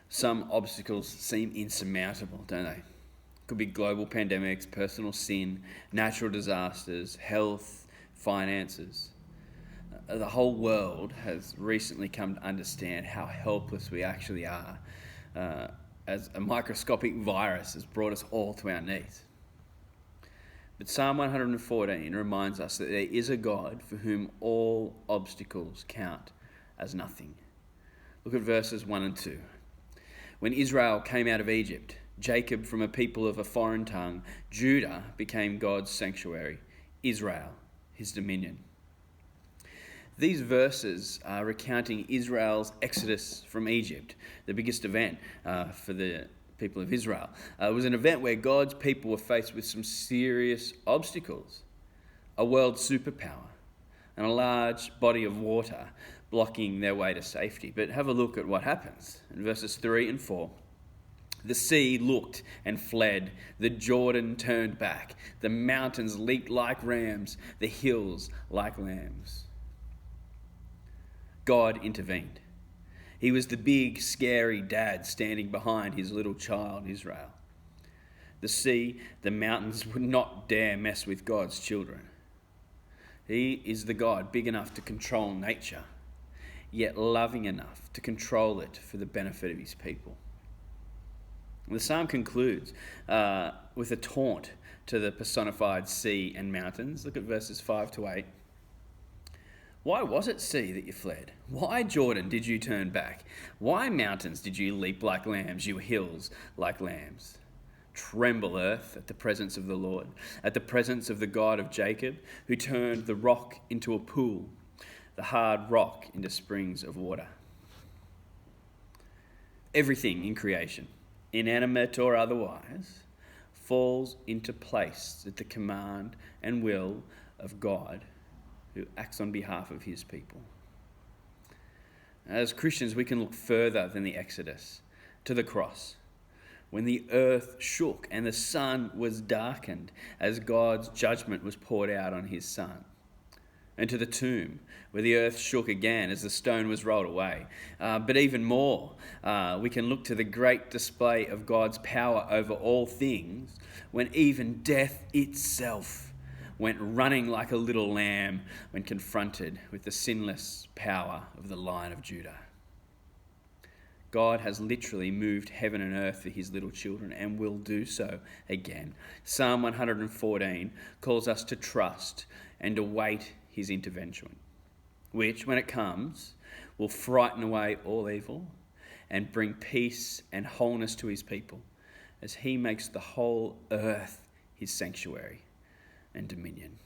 Some obstacles seem insurmountable, don't they? Could be global pandemics, personal sin, natural disasters, health, finances. The whole world has recently come to understand how helpless we actually are, as a microscopic virus has brought us all to our knees. But Psalm 114 reminds us that there is a God for whom all obstacles count as nothing. Look at verses 1 and 2. When Israel came out of Egypt, Jacob from a people of a foreign tongue, Judah became God's sanctuary, Israel his dominion. These verses are recounting Israel's exodus from Egypt, the biggest event for the people of Israel. It was an event where God's people were faced with some serious obstacles. A world superpower and a large body of water blocking their way to safety. But have a look at what happens. In verses 3 and 4, the sea looked and fled, the Jordan turned back, the mountains leaped like rams, the hills like lambs. God intervened. He was the big, scary dad standing behind his little child, Israel. The sea, the mountains would not dare mess with God's children. He is the God big enough to control nature, yet loving enough to control it for the benefit of his people. The psalm concludes with a taunt to the personified sea and mountains. Look at verses 5 to 8. Why was it sea that you fled? Why, Jordan, did you turn back? Why, mountains, did you leap like lambs, you hills like lambs? Tremble, earth, at the presence of the Lord, at the presence of the God of Jacob, who turned the rock into a pool, the hard rock into springs of water. Everything in creation, inanimate or otherwise, falls into place at the command and will of God, who acts on behalf of his people. As Christians, we can look further than the Exodus, to the cross, when the earth shook and the sun was darkened as God's judgment was poured out on his son. And to the tomb, where the earth shook again as the stone was rolled away. But even more, we can look to the great display of God's power over all things, when even death itself went running like a little lamb when confronted with the sinless power of the Lion of Judah. God has literally moved heaven and earth for his little children and will do so again. Psalm 114 calls us to trust and await his intervention, which, when it comes, will frighten away all evil and bring peace and wholeness to his people as he makes the whole earth his sanctuary and dominion.